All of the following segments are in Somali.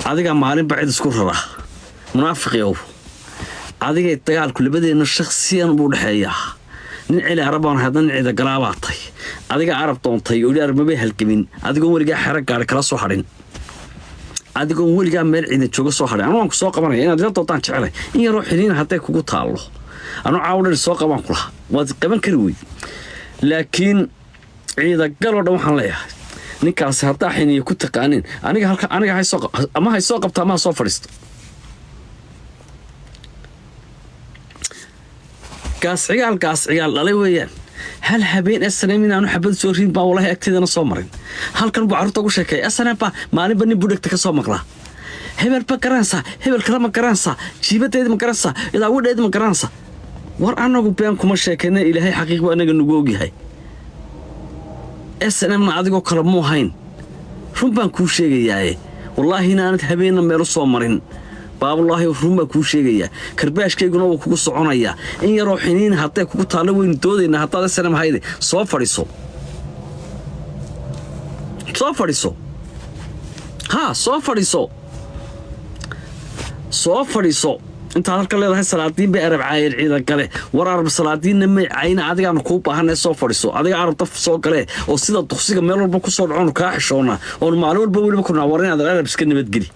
adiga maalin bacid isku rara munaafiq yow adiga dagaalku labadeena shakhsiyan buu dhaxeeyaa nin cili arabaan hadan cida galaabaatay adiga arab doontay oo arabay halgamin adiga weliga xarag gaar kala soo harin adiga weliga meel cida jooga soo harin aan ku soo qabanay inaad la doontaan jecelay in yar oo xiriin haday kugu taalo anu caawdar soo qaban kula waad qaban kari way laakiin cida galo dhan waxaan leeyahay ninkaas hadaa xiniyo ku taqaanin aniga hay soo qabtaa ma soo fadhiisto قاس عيال لا ويان هل هبين السنة من أنا حبيت سورين با والله أكتر أنا صامرين هل كان بعرض أقول شيء السنة با ما أنا بني بدك تكسر مقلا هبل بكرانسا هبل كلام كرانسا شيبت هذا مكرانسا إذا ود هذا مكرانسا ور أنا أقول بينكم الشيء كنا إلى هاي حقيقة وأنا جنوجي هاي السنة من عادي كلام مو هين شو بنكون شيء جاي والله هنا أنا هبين لما يرص صامرين باب الله يفرم كل شيء جاي كرباش كي يقولوا كوكو صعنايا إن يروحين حتى كوكو طالبوا ينتودي إن حتى السنة هايدي صافريسو ها صافريسو أنت هالك اللي هاي سلاطين بقرب عاير عيدا كله ورا عرب سلاطين نمي عين عادي عن كوبا هنا صافريسو عادي عرب طفصو كله وصيدا تخصيق ميلو بكو صرعون كاحشونا والمعلول بقول بكون عورين هذا العرب سكني بتجري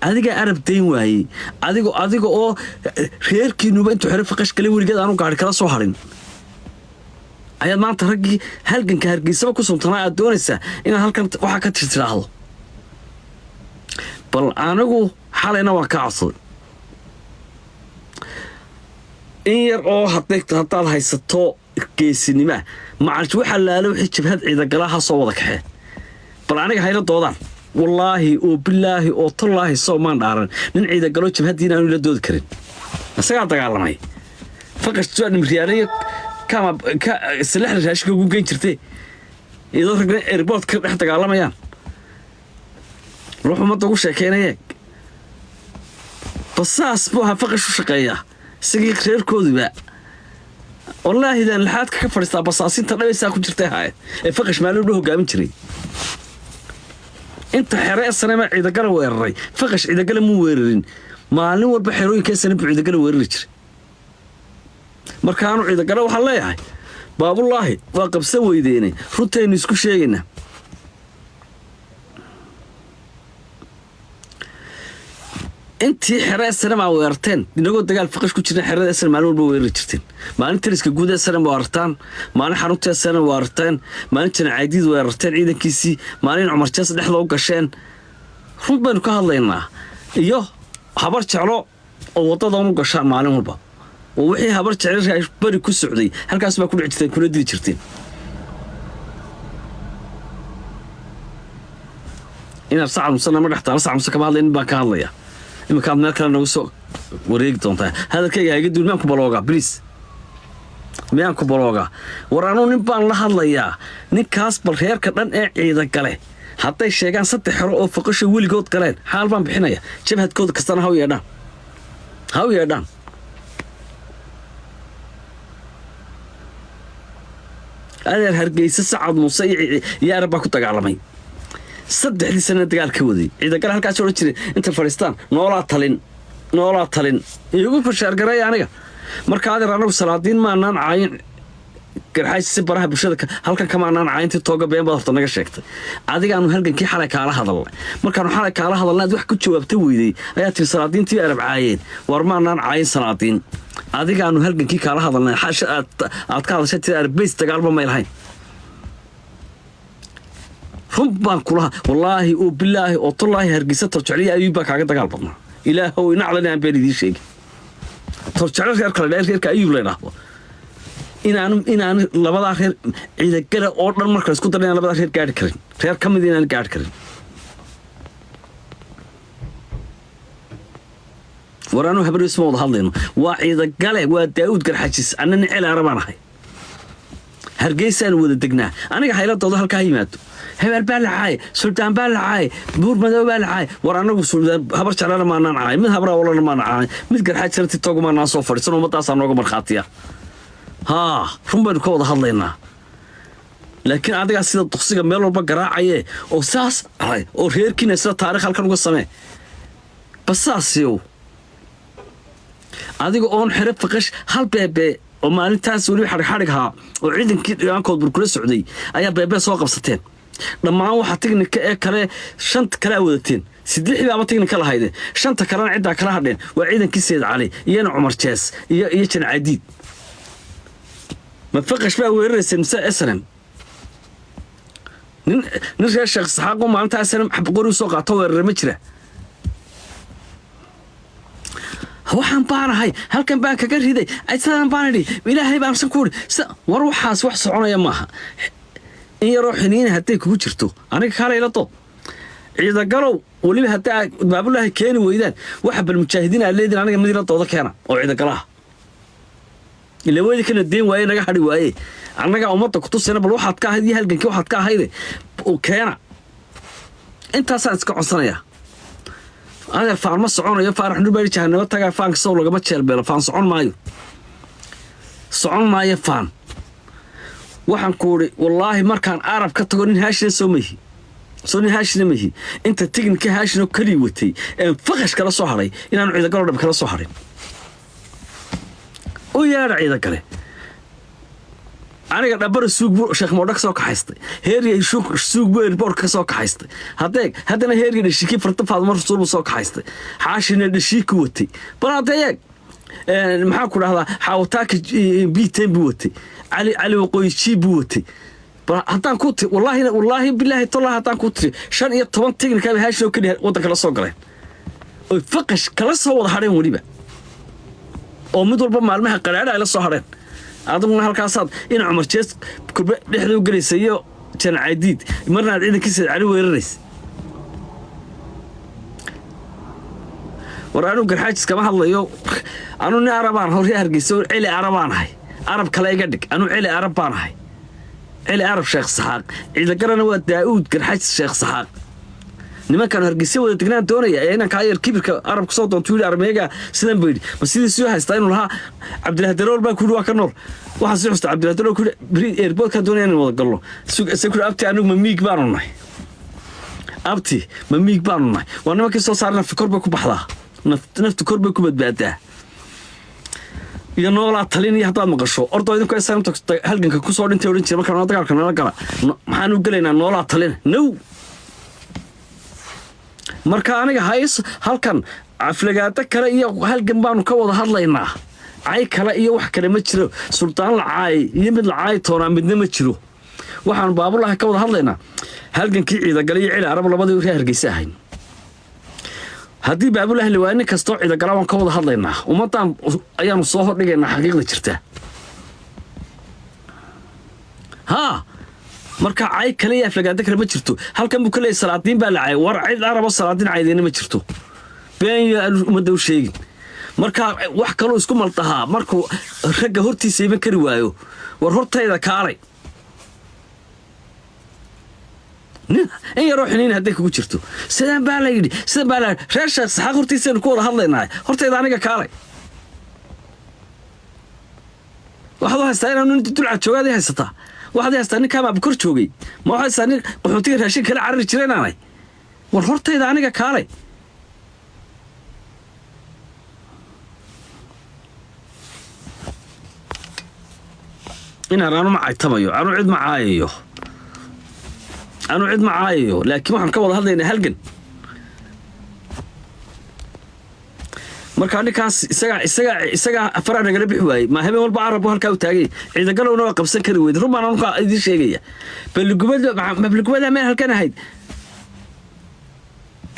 adiga arabteen waayay adiga oo reerkiinuba intuu xirif faqash kale warigeed aanu gaar kala soo harin ayaa maanta ragii halganka hargeysa ku suntanaa aad doonaysaa in halkan waxa ka tirtiraahdo bal anagu xalayna waa ka codsaday in yar oo hadaad haysato geesinima macalj waxa laalo wixii jabhad ciida galaha soo wada kaxee bal aniga hayla doodaan والله وبالله وطلّه الصومان دارن ننعيد قالوا جبهتنا ولا دود كرين أسقط قالماي فقط سؤال مريالية كما سلاح الرشاش كوجو جينشرتي إذا رجع إرباط كم حتى قالماي روحوا ما تقول شيء كينيك بس أسبوعها فقط شو شقية سقي خير كود بقى والله إذا الحاد كفر استبصاصين ترى يساكو جرتها هاي فقط ما له قام شري أنت حراء السنة ما إذا قالوا ويرري فقش إذا قالوا مو ويررين ما لو بحروي كيس نبي إذا قالوا ويرريش مركانوا إذا قالوا حلاي باب الله واقف سوي ديني روتين يسكو شيءنا أنت حراء السنة ما ويرتين نقول تقال فقش كوتشنا حراء السنة ما لو بويرريشتين ما أنت ريسك جودة السنة وارتان ما أنا حنوتة السنة وارتان ما أنت عديد وارتان عيدا كيسي ما أنا عمر جالس نحلو قشان ربنا كهالينا إيوه حبرت على وطضموا قشان ما عليهم البا ووحي حبرت على بري كل سعودي هل كاس ما كل عدتين كل دي شرتين إن صعب مصنع مرة حتى صعب مصنع كمان لين بكالية إما كان نركل نوسو وريق تونتا هذا كي يجد الماء كبلوجا بليز ميان كبلوجا ورانو نبان لها الله يا نكاس بالخير كذا عيدا كله حتى الشيء كان ست حرق فقش ويل جود كلين حال بان بحناية شبه كود كستان هاو يدان أنا الهرجيس السعد مصيع يا رب كنت على صدق لي سنة قال كودي إذا قال هالكاس ولا تشري أنت فريستان نولا تلين يقول في الشارع قرية يعني مركز هذا رانو سلاطين ما نان عين كرحاي سبرها بشدك هالكان كمان نان عين تتوقع بين بضرط نجا شكت عادي كانوا هالكان كي حركة على هذا الله مركانوا حركة على هذا الله دوح كنت جواب تويدي أيات السلاطين تي أربع عين ورما نان عين سلاطين عادي كانوا هالكان كي على هذا الله حاش أتكلم شيء تي أربيس تقارب ما يلهين ربما كلها والله وبالله وطلّه هرجيسة ترجعلي أيوبك على قد قلبنا إله هو ينعلن عن بيني دي شيء ترجع غير كلا غير كأيوب لنا إن أنا لبضع خير إذا كلا أورد مركز كنت أنا لبضع خير قاعد كرين خير كم دين أنا قاعد كرين ورانو حبر اسمه وضح لنا وإذا قال وداود قال حجس أنا نعلى ربنا هاي هرجيسة وذا دقنا أنا قاعد توضح الكايمات هبل بالعاي سلطان بالعاي بور مدو بالعاي ورانا سلطان هبرت على ما نعاي من هبرا ولا ما نعاي مثل حاجة سرتي توق ما نصوفر سنو متى صار نوق مرخاتيا ها شو بنكو وضح لنا laakiin adiga sida duqsiga meel walba garaacayee oo saas ahay oo reerkiina sida taariikh halkan uga samee basaasiyow adiga oon xire faqash hal beebe oo maalintaas weli xadhig ahaa oo ciidankii dhigaankood burkula socday ayaa beebe soo qabsateen dhammaan waxa tignika ee kale shanta kale wadateen sidii ama tignika lahaydeen shanta kalena cidda kala hadheen waa ciidankii Sayd Cali iyo Cumar Jees iyo Jan Cadiid ma faqash baa weeraraysan mise SNM nin reer Sheekh Saxaaq oo maalinta SNM xab qori soo qaato weerar ma jira waxaan baanahay halkan baan kaga riday aysan baanadi ilaahay baan san ku war waxaas wax soconaya maaha in yaro xiniin haday kugu jirto aniga kale ila to ciida galow waliba hadaa baabulaha keeni weydaan waxa bal mujaahidiin ay leedin aniga mid ila dooda keena oo ciida galaha ila weedi kana deen waaye naga hadhi waaye anaga umada ku tusina bal waxaad ka ahayd halgankii waxaad ka ahayd oo keena intaasaan iska codsanaya أنا فان ما صعون يا فارح نبي جهنم تجا فان كسول لقى ما تشيل بلا فان صعون مايو صعون مايو فان وحن كوري والله ما كان أعرف كتقولين هاش نسومه صوني هاش نمه أنت تيجي كهاش نكلي وتي فقش كلا صهري إن أنا عيدا قرر بكلا صهري ويا عيدا كله أنا قاعد أبر السوق شيخ مودك سوق حيستي هيري السوق بورك سوق حيستي هذا هيري الشيكي فرطف هذا مرة صور سوق حيستي حاشين الشيك وتي براتيك محاكل هذا حاوتاك بيتين بوتي علي وقوي شي بوتي هتان كوت والله بالله طلع هتان كوت شان يطبن تجن كابي هاش لو كده ودك لا سوق لين فقش كلا سو ودا حرين وليبا oo mid walba maalmaha qaraar ay la soo hareen aduna halkaasaad in Cumar Jees kurba dhexdu galeesayo Jan Cadiid marna ciidankii Sayd Cali weerarays waraanu garxaajis kama hadlayo anu ni arabaan hor Hargeysa cili arabaanahay arab kale iga dhig anu cili arabaanahay cili arab Sheekh Saxaaq ciida garana waa Daawud garxaajis Sheekh Saxaaq nimankan Hargeysa wada degnaan doonaya inaan ka yar kibirka arabka soo doonto armeega sidan beedi ma sidii soo haystaa inuu lahaa Cabdilaahi Darool baa ku waa ka nool waxa sii xustaa Cabdilaahi Darool ku airport ka doonaya inuu wada gallo secure abti anu ma miig baan nahay abti ma miig baan nahay waa nimankii soo saarna fikir ba ku baxdaa nafta korba ku badbaadaa iyo noola talin iyo hadaad maqasho ordo idinku ay saamto halganka ku soo dhintay oran jiray marka dagaalka nala gala maxaan u galeynaa noola talin no marka aniga hays halkan aflagaada kale iyo halgan baanu ka wada hadlaynaa ay kale iyo wax kale ma jiro sultaan lacaay iyo mid lacaay toona midna ma jiro waxaan baabulaha ka wada hadlaynaa halgankii ciida galay cili arab labadii reer Hargeysa ahayn haddii baabulaha liwaani kasto ciida galay waan ka wada hadlaynaa umadan ayaanu soo hordhigaynaa xaqiiqda jirta ha marka ay kale iyo aflagaada kale ma jirto halkan buu kale salaadiin baa lacay war cid arabo salaadiin caydina ma jirto been iyo umada u sheegin marka wax kale isku maltaha markuu ragga hortiisa iban kari waayo war hortayda kaalay in yaro xiniin haday kugu jirto sidaan baa la yiri sidaan baa la reer Sheekh Saxaaq hortiisa ku wada hadlaynaa hortayda aniga kaalay waxaad haystaa inaan inta dulcad joogaad haysataa waxaad haystaa nin kama bukor joogay ma waxaad haystaa nin qaxootiga raashin kala carri jireenaanay war hortayda aniga kaalay inaan ma aytamayo anu cid ma caayayo laakiin waxaan ka wada hadlaynaa halgan marka ninkaas isaga afar nagala bixi waayay ma habeen walba arab halka u taagay ciida galowna waa qabsan kari weyd rumaan anka idin sheegaya balgubada meel halkan ahayd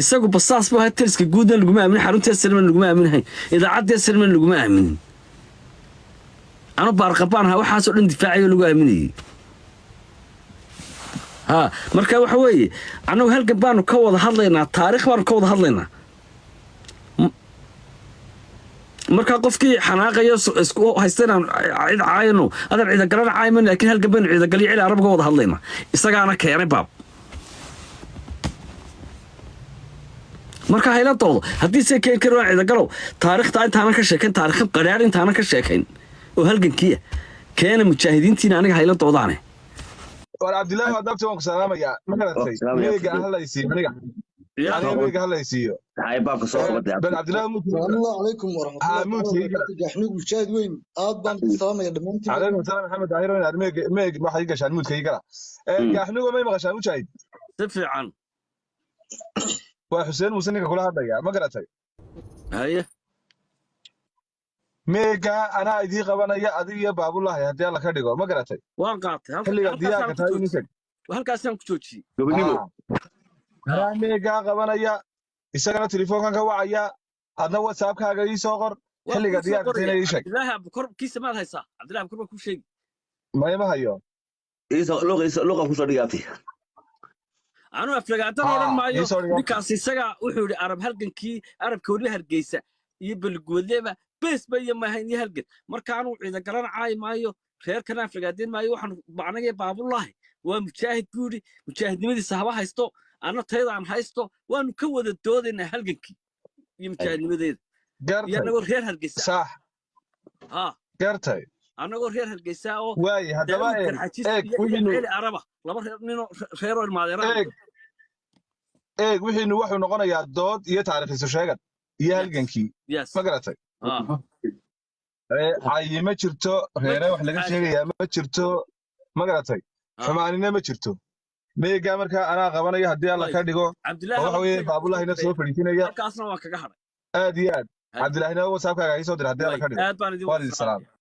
isagu basaas buu hatilska guudan lagu maamin xarunta Salman lagu maaminahay idaacadda Salman lagu maamin anu baarqabaan waxa soo dhan difaaciyo lagu aaminayay ha marka waxa weeye anagu halkan baanu ka wada hadlaynaa taariikh baanu ka wada hadlaynaa marka qofkii xanaaqayo isku haystaan cid caayno adan cid garan caayman laakiin halkan baan cid gali cil arabka wada hadlaynaa isagaana keenay baab marka hayla toodo hadii se keen karo cid galow taariikhta intaan ka sheekayn taariikh qaraar intaan ka sheekayn oo halgankiya keena mujaahidiintiina aniga hayla toodaane عبد الله هذا بتوع سلام يا ما قالت ميجا هلا يصير يا أنا ميجا هلا يصير هاي بابك صوت بدي بل عبد الله موت السلام عليكم ورحمة الله موت تعالى هيك وبركاته. حنوق مشاهد وين بان السلام يا دمانتي عليكم السلام محمد داير ميجا ما حيجي عشان موت هيك قاحنوق ما يبغى عشان مشاهد تفعن وحسين وسنك كلها هذا يا ما قالت هيا ميجا أنا أيدي قبنا يا أدي يا باب الله هدي الله كديكو ما قالت waan qaatay خلي دياك تاي نسك halkaasaan ku joojiyey قبنيمو أنا ميجا قبنا يا isagana telefoonkan ka wacaya adna whatsappkaaga ii soo qor waan xilliga kuu soo diyaarka qoraya inay ii sheeg cabdilaahi abukor kiisa maad haysaa cabdilaahi abukor baa kuu sheegi mayma hayo لغة كوسو دياتي anuu aflagaadan odhan maayo ii soo dhigo ninkaas isaga wuxuu yidhi arab halgankii arabka weli hargeysa iyo balgoodleba beesba iyo maahayn iyo halgan marka anuu ciida garan caayi maayo reerkana aflagaadeen maayo waxaan macnagee baabullaahi waa mujaahid buu yidhi mujaahidnimadiisa haba haysto anna taydaan haysto waanu ka wada doodaynaa halgankii iyo mujaahidnimadeeda iyo gartay annagoo reer hargeysa sax ha gartay annagoo reer hargeysa oo waaye haddaba daawud garxajis eeg iyo wixiinu celi araba laba ninoo reeroo ilmaadeeraan eeg wixiinu wuxuu noqonayaa dood iyo taariikhiisu sheegan iyo yes halgankii yes ma garatay ah cayi ma jirto reere wax laga sheegayaa ma jirto ma garatay xumaanina ma jirto meega markaa anaa qabanayo haddii alla ka dhigo oo waxa weeye baabulahina soo fadhiisinaya halkaasna waan kaga hadhay aad iyo aad cabdilaahina whatsappkaaga ii soo dira haddii alla ka dhigo aad baan idin waalid salaam